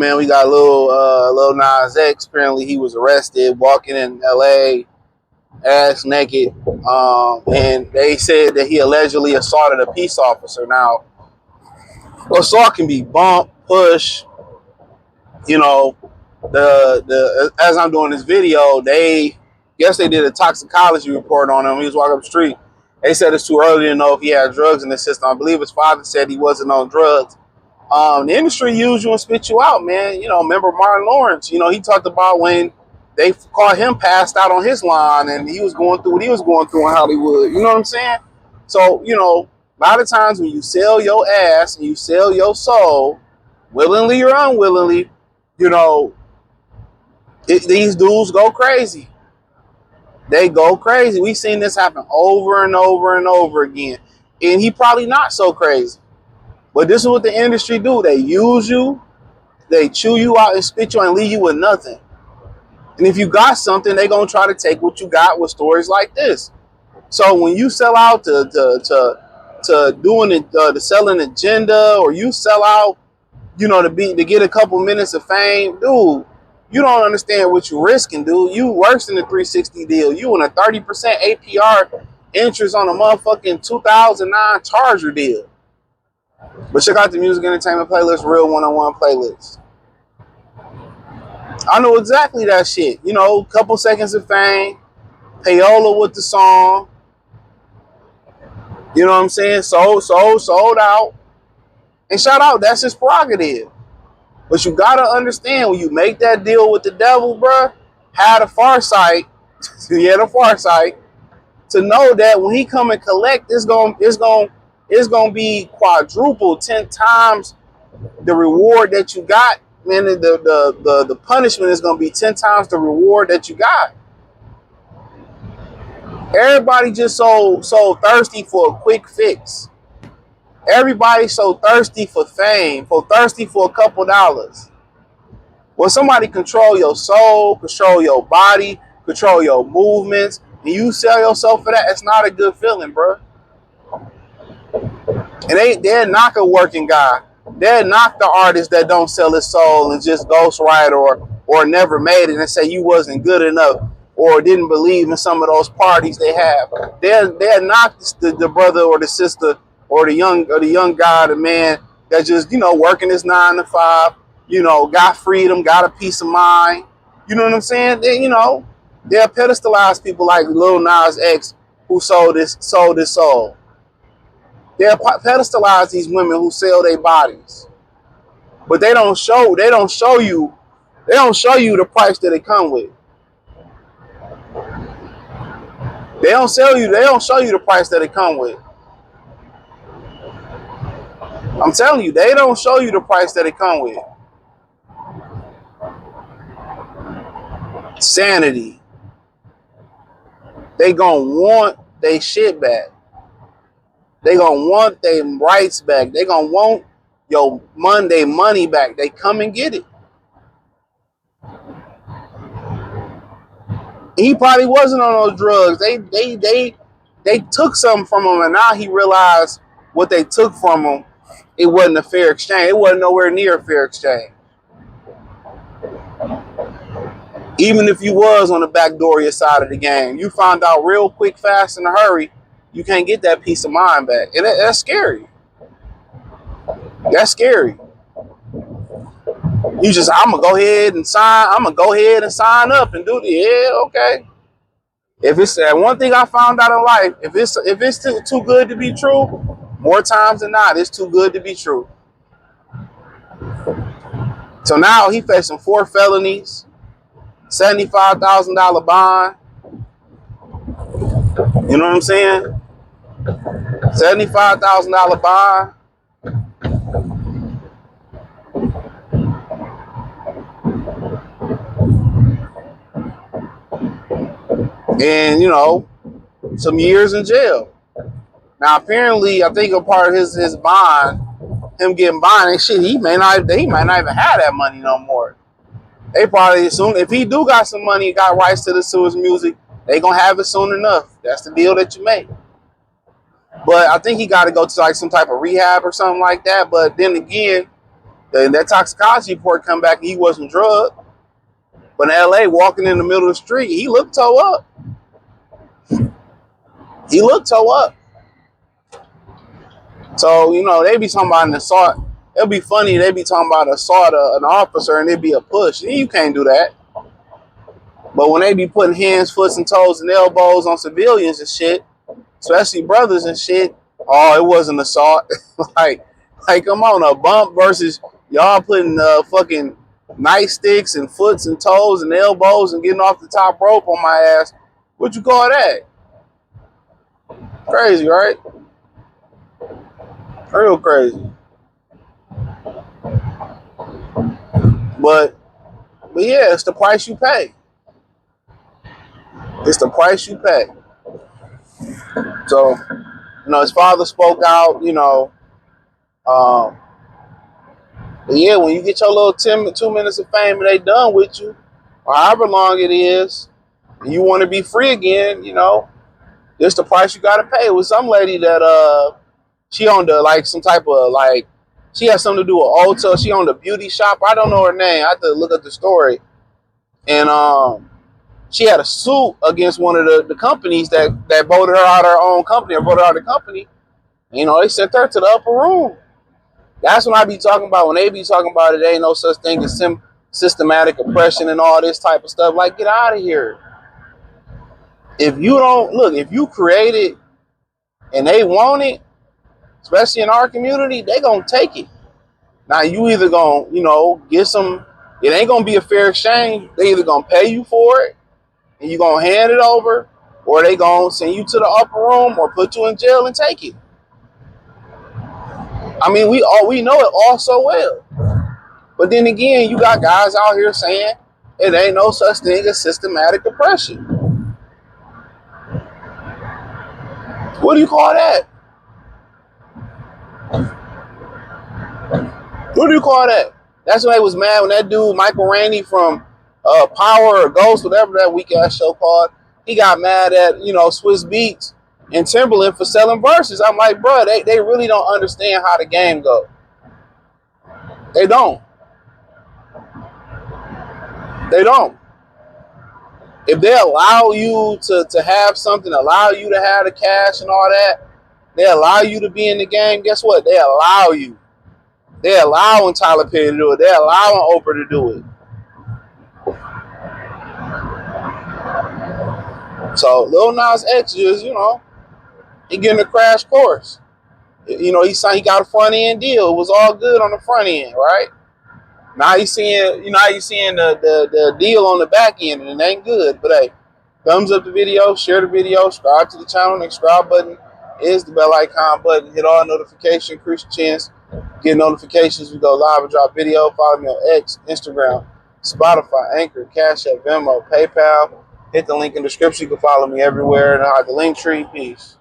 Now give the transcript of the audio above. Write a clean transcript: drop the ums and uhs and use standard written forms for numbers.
man, we got Lil Nas X. Apparently, he was arrested walking in L.A. ass naked, and they said that he allegedly assaulted a peace officer. Now, assault can be bump, push. You know, as I'm doing this video, they did a toxicology report on him. He was walking up the street. They said it's too early to know if he had drugs in the system. I believe his father said he wasn't on drugs. The industry use you and spit you out, man. You know, remember Martin Lawrence? You know, he talked about when they caught him passed out on his line and he was going through what he was going through in Hollywood. You know what I'm saying? So, you know, a lot of times when you sell your ass and you sell your soul, willingly or unwillingly, you know, these dudes go crazy. They go crazy. We've seen this happen over and over and over again. And he probably not so crazy. But this is what the industry do. They use you, they chew you out and spit you out and leave you with nothing. And if you got something, they're going to try to take what you got with stories like this. So when you sell out to doing it, to sell an agenda, or you sell out, you know, to get a couple minutes of fame, dude, you don't understand what you're risking, dude. You worse than the 360 deal. You in a 30% APR interest on a motherfucking 2009 Charger deal. But check out the music entertainment playlist, real one-on-one playlist. I know exactly that shit. You know, couple seconds of fame, payola with the song. You know what I'm saying? Sold out. And shout out, that's his prerogative. But you gotta understand, when you make that deal with the devil, bruh, had the foresight to know that when he come and collect, it's gonna be quadruple, 10 times the reward that you got. Man, the punishment is gonna be 10 times the reward that you got. Everybody just so thirsty for a quick fix. Everybody so thirsty for fame, thirsty for a couple dollars. When somebody control your soul, control your body, control your movements, and you sell yourself for that, it's not a good feeling, bro. And they're not a working guy. They're not the artist that don't sell his soul and just ghostwrite or never made it and say you wasn't good enough or didn't believe in some of those parties they have. They're not the brother or the sister or the young guy, the man that just, you know, working his 9 to 5, you know, got freedom, got a peace of mind. You know what I'm saying? They'll pedestalize people like Lil Nas X, who sold his soul. They'll pedestalize these women who sell their bodies. But they don't show you the price that it come with. They don't show you the price that it come with. I'm telling you, they don't show you the price that it come with. Sanity. They gonna want their shit back. They gonna want their rights back. They gonna want your money back. They come and get it. He probably wasn't on those drugs. They took something from him, and now he realized what they took from him. It wasn't a fair exchange. It wasn't nowhere near a fair exchange. Even if you was on the back door of your side of the game, you found out real quick, fast, in a hurry, you can't get that peace of mind back. And that's scary. That's scary. You just, I'm gonna go ahead and sign up and do the, yeah, okay. If it's that one thing I found out in life, if it's too good to be true, more times than not, it's too good to be true. So now he facing 4 felonies, $75,000 bond. You know what I'm saying? $75,000 bond. And, you know, some years in jail. Now, apparently, I think a part of his bond, him getting bond and shit, he might not even have that money no more. They probably assume if he do got some money, got rights to his music, they gonna have it soon enough. That's the deal that you make. But I think he got to go to like some type of rehab or something like that. But then again, Then that toxicology report come back and he wasn't drugged. But in LA, walking in the middle of the street, he looked toe up. He looked toe up. So, you know, they be talking about an assault. It'll be funny, they be talking about assault an officer and it'd be a push. You can't do that. But when they be putting hands, foots, and toes and elbows on civilians and shit, especially brothers and shit, oh, it wasn't assault. like, come on, a bump versus y'all putting fucking nightsticks and foots and toes and elbows and getting off the top rope on my ass. What you call that? Crazy, right? Real crazy. But yeah, it's the price you pay. It's the price you pay. So, you know, his father spoke out, you know. But yeah, when you get your little 2 minutes of fame and they done with you, or however long it is, and you want to be free again, you know, it's the price you got to pay. It was some lady that she owned like some type of like, she had something to do with Ulta. She owned a beauty shop. I don't know her name. I have to look at the story. And she had a suit against one of the companies that voted her out of her own company or voted out of the company. You know, they sent her to the upper room. That's when I be talking about, when they be talking about it, there ain't no such thing as systematic oppression and all this type of stuff. Like, get out of here. If you don't, look, if you create it and they want it, especially in our community, they gonna take it. Now, you either gonna, you know, get some, it ain't gonna be a fair exchange. They either gonna pay you for it and you gonna hand it over, or they gonna send you to the upper room or put you in jail and take it. I mean, we know it all so well. But then again, you got guys out here saying it ain't no such thing as systematic oppression. What do you call that? What do you call that? That's why they was mad when that dude, Michael Rainey from Power or Ghost, whatever that weak ass show called, he got mad at, you know, Swiss Beats and Timberland for selling verses. I'm like, bro, they really don't understand how the game goes. They don't. They don't. If they allow you to have something, allow you to have the cash and all that, they allow you to be in the game, guess what? They allow you. They allowing Tyler Perry to do it. They allowing Oprah to do it. So Lil Nas X just, you know, he getting a crash course. You know, he got a front end deal. It was all good on the front end, right? Now you seeing, the deal on the back end, and it ain't good. But hey, thumbs up the video, share the video, subscribe to the channel. The subscribe button is the bell icon button. Hit all notifications, increase your chance. Get notifications. We go live and drop video. Follow me on X, Instagram, Spotify, Anchor, Cash App, Venmo, PayPal. Hit the link in the description. You can follow me everywhere. And I have the link tree. Peace.